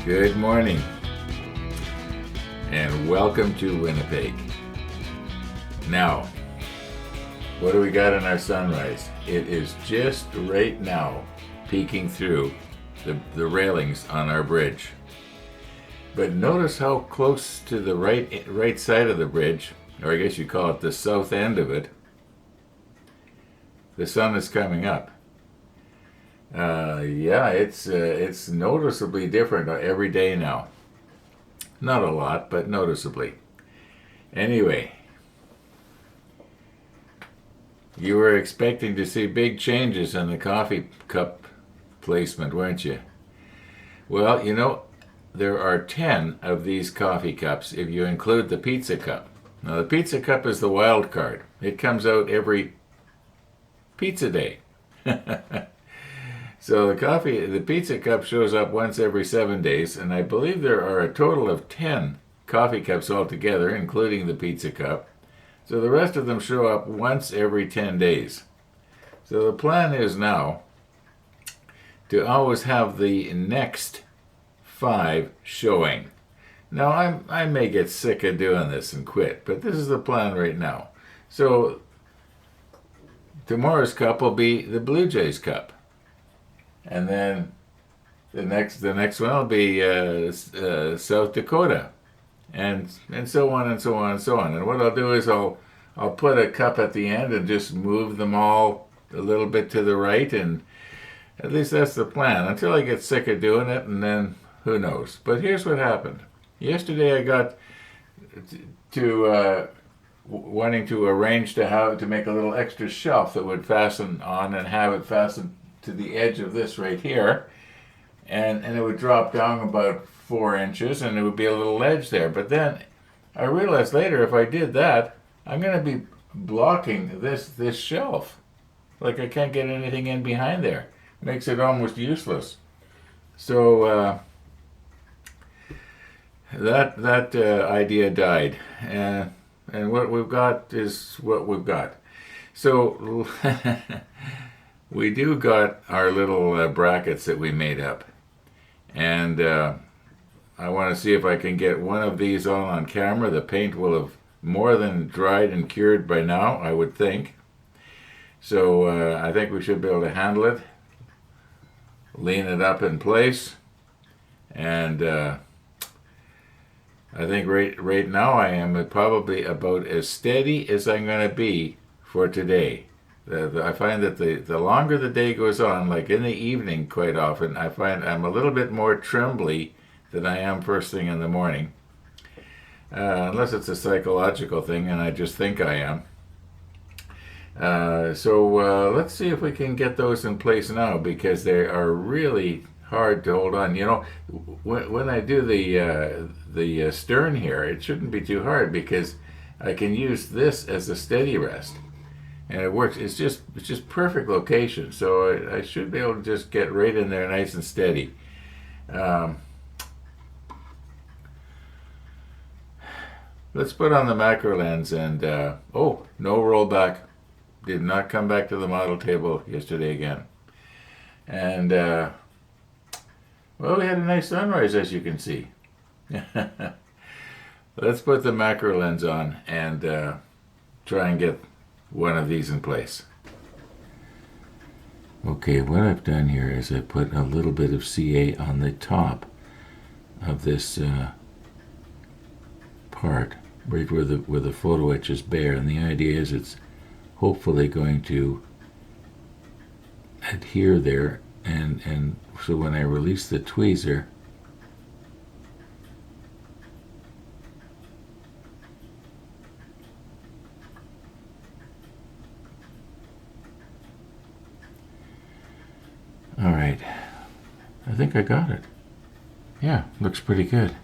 Good morning, and welcome to Winnipeg. Now, what do we got in our sunrise? It is just right now peeking through the railings on our bridge. But notice how close to the right side of the bridge, or I guess you call it the south end of it, the sun is coming up. It's noticeably different every day now. Not a lot, but noticeably. Anyway, you were expecting to see big changes in the coffee cup placement, weren't you? Well, there are 10 of these coffee cups if you include the pizza cup. Now, the pizza cup is the wild card. It comes out every pizza day. So the pizza cup shows up once every 7 days, and I believe there are a total of 10 coffee cups altogether, including the pizza cup. So the rest of them show up once every 10 days. So the plan is now to always have the next 5 showing. Now, I may get sick of doing this and quit, but this is the plan right now. So tomorrow's cup will be the Blue Jays cup. And then the next one will be South Dakota, and so on and so on and so on. And what I'll do is I'll put a cup at the end and just move them all a little bit to the right, and at least that's the plan until I get sick of doing it, and then who knows. But here's what happened. Yesterday I got to wanting to arrange to make a little extra shelf that would fasten on and have it fastened to the edge of this right here, and it would drop down about 4 inches, and it would be a little ledge there. But then I realized later, if I did that, I'm going to be blocking this shelf. Like, I can't get anything in behind there. Makes it almost useless. So that idea died, and what we've got is what we've got. So we do got our little brackets that we made up, and I want to see if I can get one of these on camera. The paint will have more than dried and cured by now, I would think. So I think we should be able to handle it, lean it up in place, and I think right now I am probably about as steady as I'm going to be for today. I find that the longer the day goes on, like in the evening quite often, I find I'm a little bit more trembly than I am first thing in the morning. Unless it's a psychological thing and I just think I am. So let's see if we can get those in place now, because they are really hard to hold on. When I do the stern here, it shouldn't be too hard because I can use this as a steady rest. And it works. It's just perfect location. So I should be able to just get right in there nice and steady. Let's put on the macro lens and, no rollback. Did not come back to the model table yesterday again. And, we had a nice sunrise, as you can see. Let's put the macro lens on and try and get one of these in place. Okay, what I've done here is I put a little bit of CA on the top of this part, right where the photo etch is bare, and the idea is it's hopefully going to adhere there, and so when I release the tweezer, all right, I think I got it. Yeah, looks pretty good.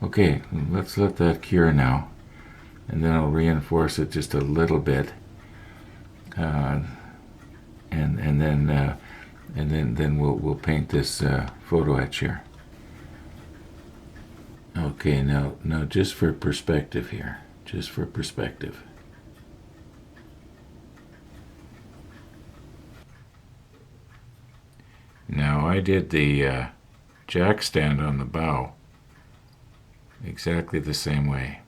Okay, let's let that cure now, and then I'll reinforce it just a little bit, and then we'll paint this photo etch here. Okay, now just for perspective here, just for perspective. Now I did the jack stand on the bow exactly the same way.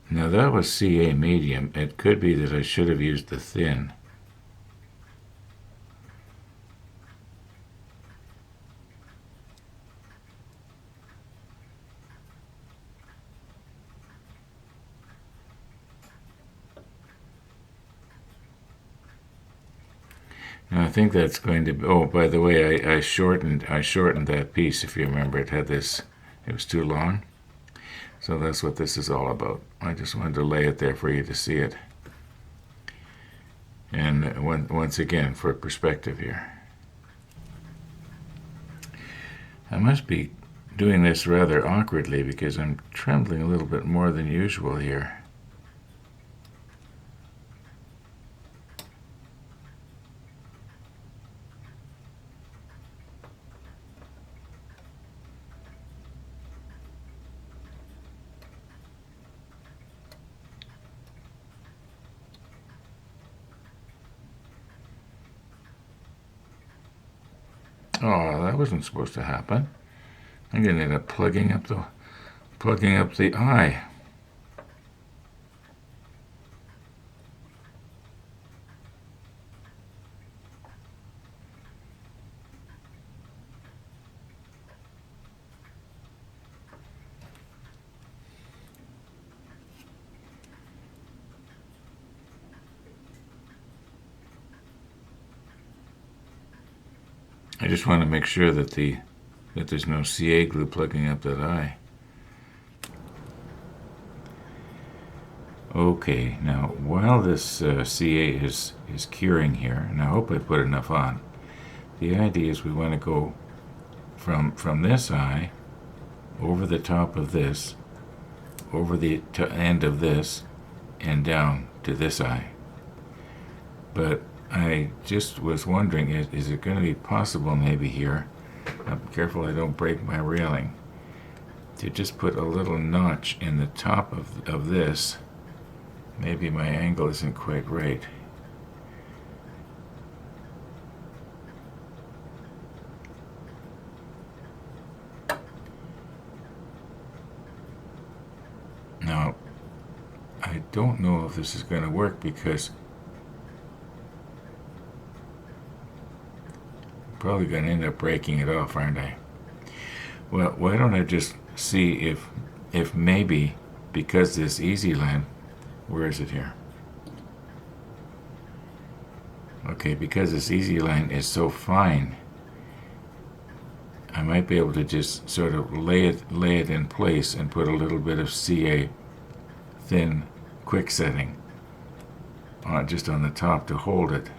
Now that was CA medium. It could be that I should have used the thin. Now I think that's going to be, oh, by the way, I shortened that piece, if you remember. It was too long. So that's what this is all about. I just wanted to lay it there for you to see it. And once again, for perspective here. I must be doing this rather awkwardly because I'm trembling a little bit more than usual here. Oh, that wasn't supposed to happen. I'm going to end up plugging up the eye. I just want to make sure that there's no CA glue plugging up that eye. Okay, now while this CA is curing here, and I hope I put enough on, the idea is we want to go from this eye over the top of this, over the end of this, and down to this eye. But I just was wondering, is it going to be possible maybe here, I'm careful I don't break my railing, to just put a little notch in the top of this. Maybe my angle isn't quite right. Now, I don't know if this is going to work because I'm probably going to end up breaking it off, aren't I? Well, why don't I just see if maybe because this easy line, where is it here? Okay, because this easy line is so fine, I might be able to just sort of lay it in place and put a little bit of CA thin quick setting just on the top to hold it.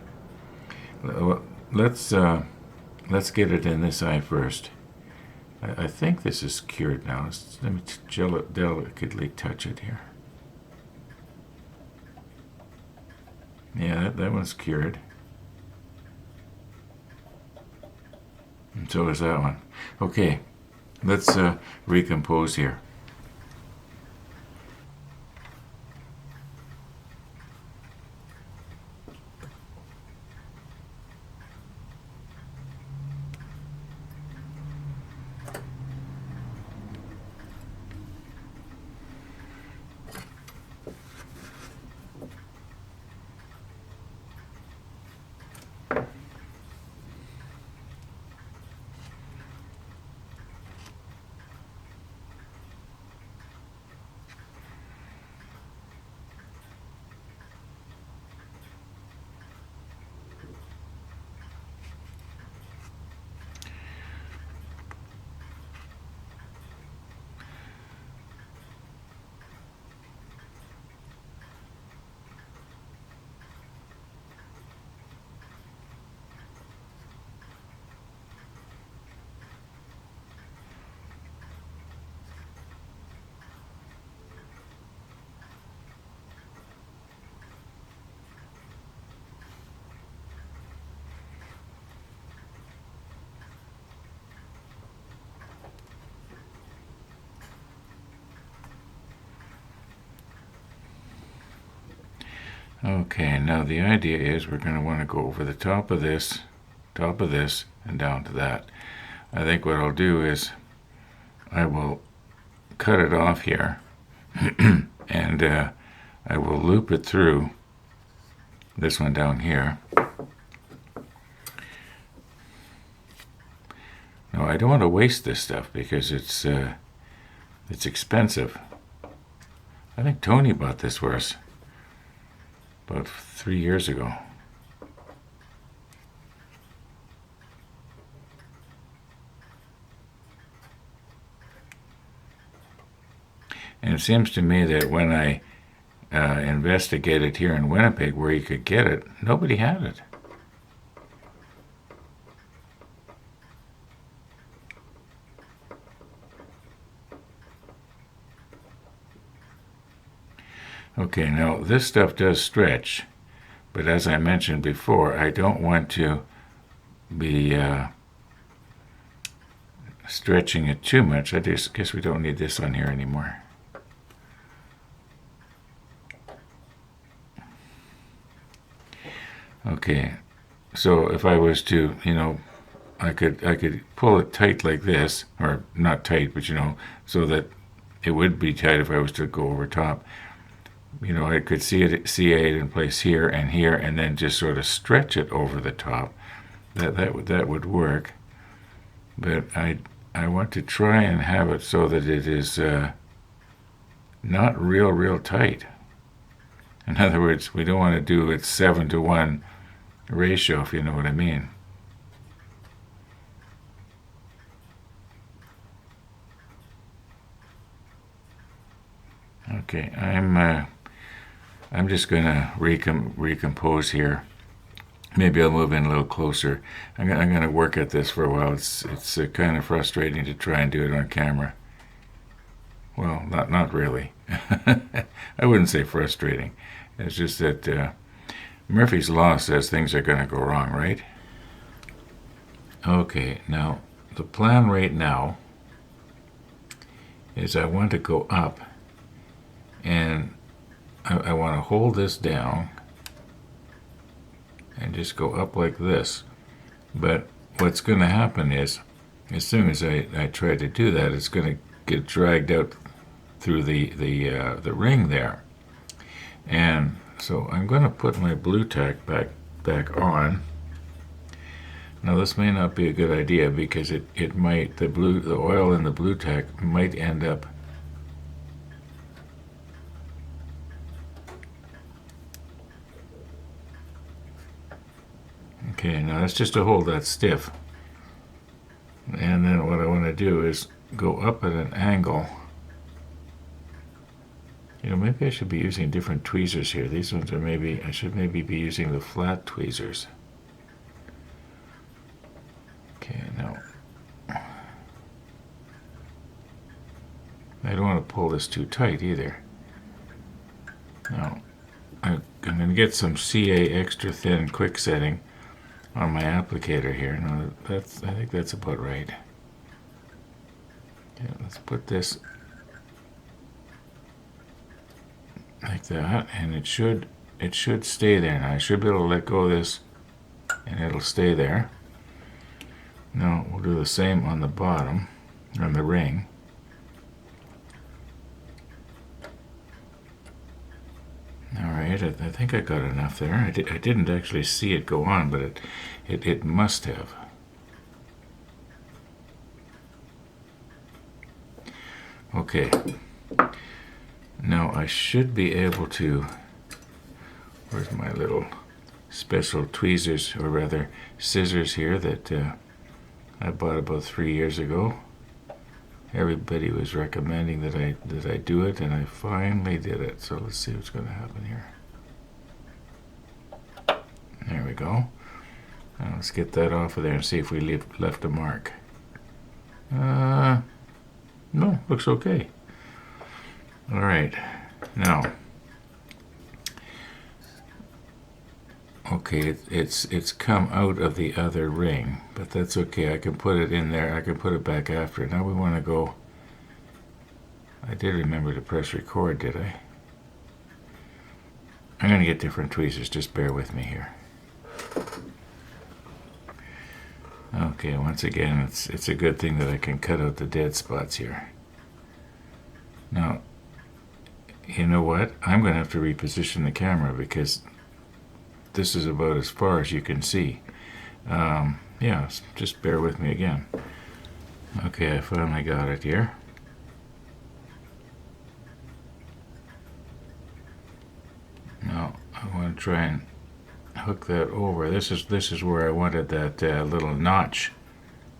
Let's get it in this eye first. I think this is cured now. Let me delicately touch it here. Yeah, that one's cured. And so is that one. Okay, let's recompose here. Okay, now the idea is we're going to want to go over the top of this, and down to that. I think what I'll do is I will cut it off here, and I will loop it through this one down here. Now I don't want to waste this stuff because it's expensive. I think Tony bought this for us about 3 years ago. And it seems to me that when I investigated here in Winnipeg where you could get it, nobody had it. Okay, now this stuff does stretch, but as I mentioned before, I don't want to be stretching it too much. I just guess we don't need this on here anymore. Okay, so if I was to, I could pull it tight like this, or not tight, but so that it would be tight if I was to go over top. I could CA it in place here, and then just sort of stretch it over the top. That would work. But I want to try and have it so that it is not real tight. In other words, we don't want to do it 7-to-1 ratio, if you know what I mean. Okay, I'm just going to recompose here. Maybe I'll move in a little closer. I'm going to work at this for a while. It's kind of frustrating to try and do it on camera. Well, not really. I wouldn't say frustrating. It's just that Murphy's Law says things are going to go wrong, right? Okay, now the plan right now is I want to go up, and I want to hold this down and just go up like this. But what's going to happen is, as soon as I try to do that, it's going to get dragged out through the ring there. And so I'm going to put my blue tack back on. Now this may not be a good idea because it might, the oil in the blue tack might end up Okay, now that's just to hold that stiff. And then what I want to do is go up at an angle. Maybe I should be using different tweezers here. These ones are I should maybe be using the flat tweezers. Okay, now I don't want to pull this too tight either. Now I'm going to get some CA extra thin quick setting on my applicator here. Now I think that's about right. Yeah, let's put this like that, and it should stay there. Now I should be able to let go of this, and it'll stay there. Now we'll do the same on the bottom, on the ring. All right, I think I got enough there. I didn't actually see it go on, but it must have. Okay. Now I should be able to, where's my little special tweezers, or rather scissors here that I bought about 3 years ago. Everybody was recommending that I do it, and I finally did it. So let's see what's going to happen here. There we go. Now let's get that off of there and see if we left a mark. No, looks okay. All right, now, okay, it's come out of the other ring, but that's okay. I can put it in there. I can put it back after. Now we want to go. I did remember to press record, did I? I'm going to get different tweezers. Just bear with me here. Okay, once again, it's a good thing that I can cut out the dead spots here. Now, you know what? I'm going to have to reposition the camera because this is about as far as you can see. Yeah, just bear with me again. Okay, I finally got it here. Now, I want to try and hook that over. This is where I wanted that little notch.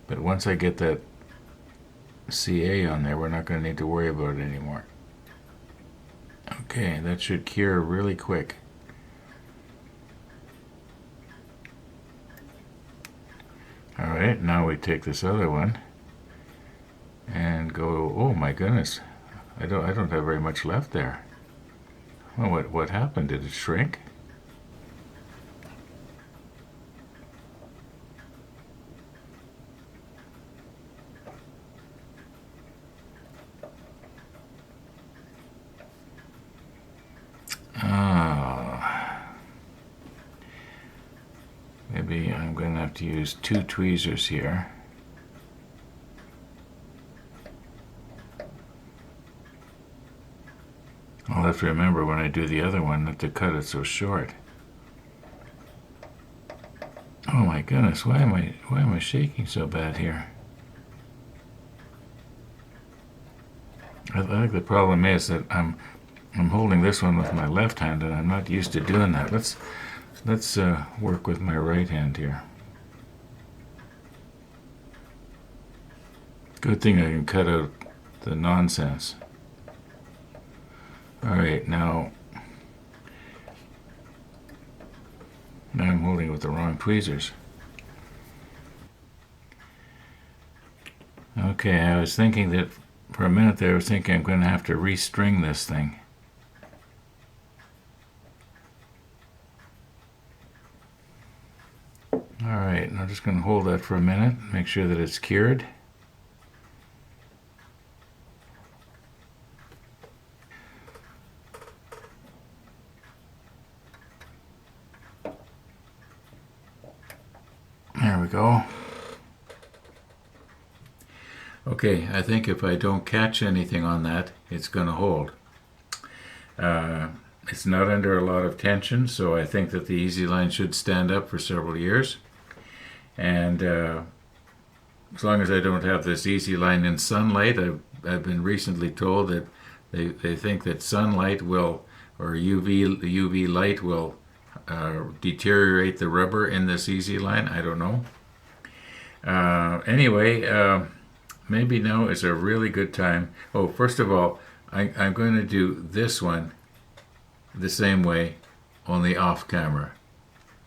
But once I get that CA on there, we're not going to need to worry about it anymore. Okay, that should cure really quick. Alright, now we take this other one and go, oh my goodness, I don't have very much left there. Well, what happened? Did it shrink? Maybe I'm going to have to use 2 tweezers here. I'll have to remember when I do the other one not to cut it so short. Oh my goodness, why am I shaking so bad here? I think the problem is that I'm holding this one with my left hand and I'm not used to doing that. Let's work with my right hand here. Good thing I can cut out the nonsense. Alright, now I'm holding it with the wrong tweezers. Okay, I was thinking that for a minute there I was thinking I'm going to have to restring this thing. Alright, I'm just going to hold that for a minute, make sure that it's cured. There we go. Okay, I think if I don't catch anything on that, it's going to hold. It's not under a lot of tension, so I think that the easy line should stand up for several years. And as long as I don't have this easy line in sunlight, I've been recently told that they think that sunlight will, or UV light will deteriorate the rubber in this easy line. I don't know. Anyway, maybe now is a really good time. Oh, first of all, I'm going to do this one the same way, only off camera.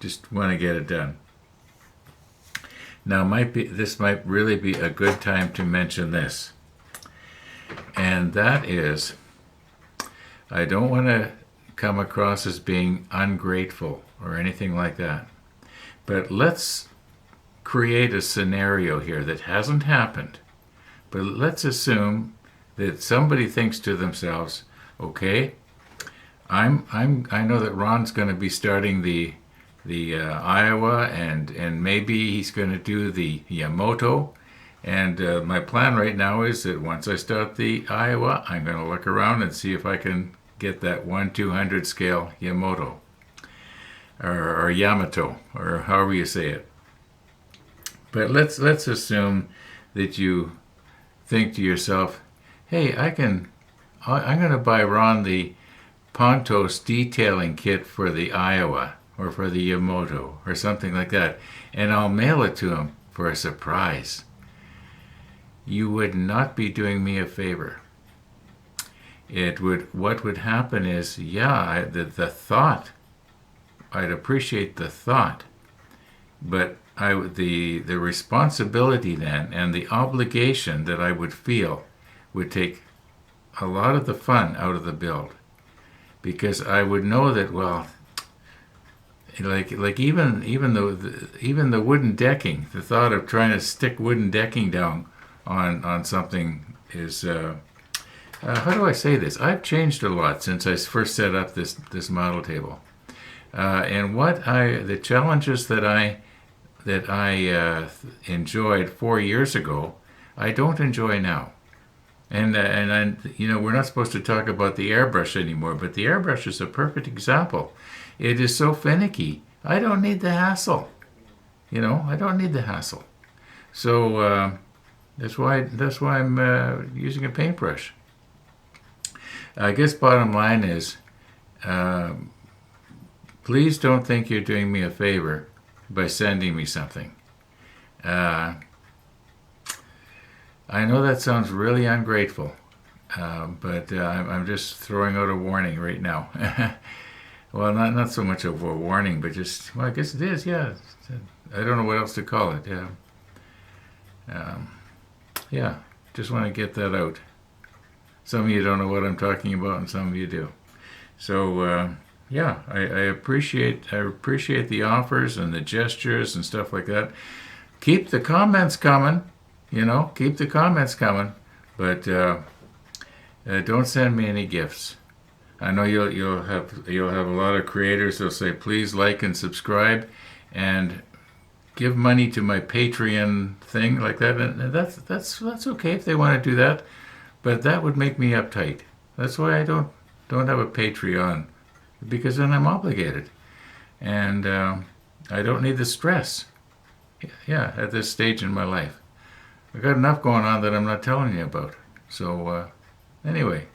Just want to get it done. Now, this might really be a good time to mention this. And that is, I don't want to come across as being ungrateful or anything like that. But let's create a scenario here that hasn't happened. But let's assume that somebody thinks to themselves, okay, I know that Ron's going to be starting the Iowa and maybe he's going to do the Yamato. And my plan right now is that once I start the Iowa, I'm going to look around and see if I can get that 1/200 scale Yamato or Yamato, or however you say it. But let's assume that you think to yourself, hey, I'm going to buy Ron the Pontos detailing kit for the Iowa or for the Yamato or something like that, and I'll mail it to him for a surprise. You would not be doing me a favor. What would happen is, yeah, the thought, I'd appreciate the thought, but the responsibility then and the obligation that I would feel would take a lot of the fun out of the build, because I would know that, well, like even the wooden decking, the thought of trying to stick wooden decking down on something is how do I say this? I've changed a lot since I first set up this model table. And the challenges that I enjoyed 4 years ago, I don't enjoy now. We're not supposed to talk about the airbrush anymore, but the airbrush is a perfect example. It is so finicky. I don't need the hassle. I don't need the hassle. So that's why I'm using a paintbrush. I guess bottom line is, please don't think you're doing me a favor by sending me something. I know that sounds really ungrateful, but I'm just throwing out a warning right now. Well, not so much of a warning, but just, well, I guess it is, yeah. I don't know what else to call it, yeah. Yeah, just want to get that out. Some of you don't know what I'm talking about, and some of you do. So, yeah, I appreciate the offers and the gestures and stuff like that. Keep the comments coming. Keep the comments coming, but don't send me any gifts. I know you'll have a lot of creators who'll say, please like and subscribe, and give money to my Patreon thing like that, and that's okay if they want to do that, but that would make me uptight. That's why I don't have a Patreon, because then I'm obligated, and I don't need the stress. Yeah, at this stage in my life. I got enough going on that I'm not telling you about. So anyway,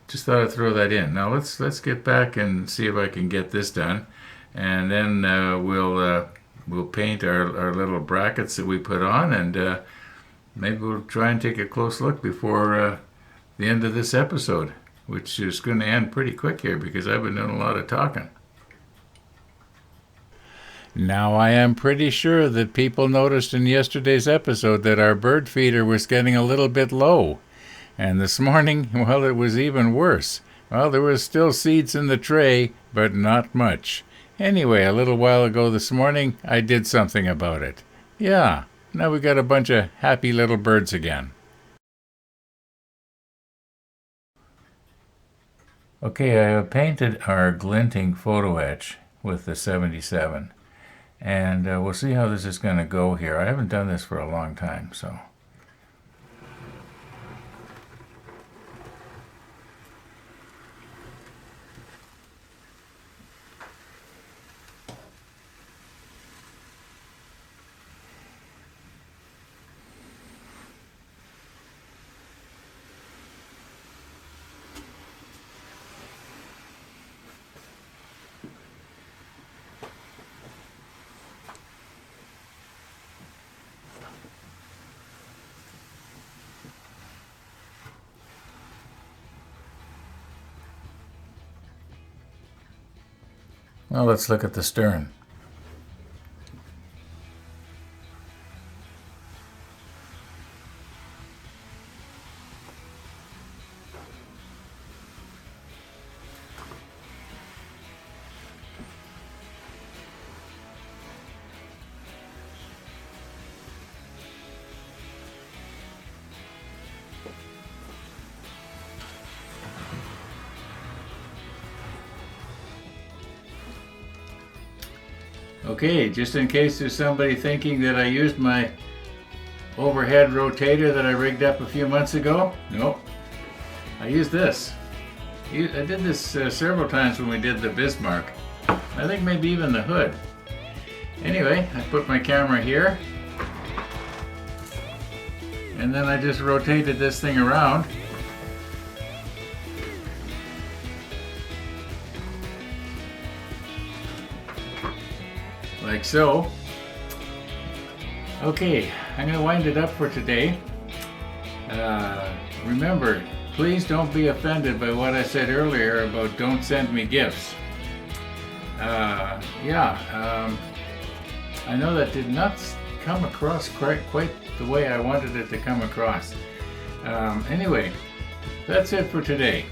just thought I'd throw that in. Now let's get back and see if I can get this done, and then we'll paint our little brackets that we put on, and maybe we'll try and take a close look before the end of this episode, which is going to end pretty quick here because I've been doing a lot of talking. Now, I am pretty sure that people noticed in yesterday's episode that our bird feeder was getting a little bit low. And this morning, well, it was even worse. Well, there was still seeds in the tray, but not much. Anyway, a little while ago this morning, I did something about it. Yeah, now we got a bunch of happy little birds again. Okay, I painted our glinting photo etch with the 77. And we'll see how this is going to go here. I haven't done this for a long time, so. Well, let's look at the stern. Okay, just in case there's somebody thinking that I used my overhead rotator that I rigged up a few months ago, nope. I used this. I did this several times when we did the Bismarck. I think maybe even the Hood. Anyway, I put my camera here, and then I just rotated this thing around. Like so. Okay, I'm going to wind it up for today. Remember, please don't be offended by what I said earlier about don't send me gifts. I know that did not come across quite the way I wanted it to come across. Anyway, that's it for today.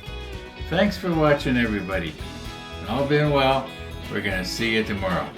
Thanks for watching, everybody. All been well. We're going to see you tomorrow.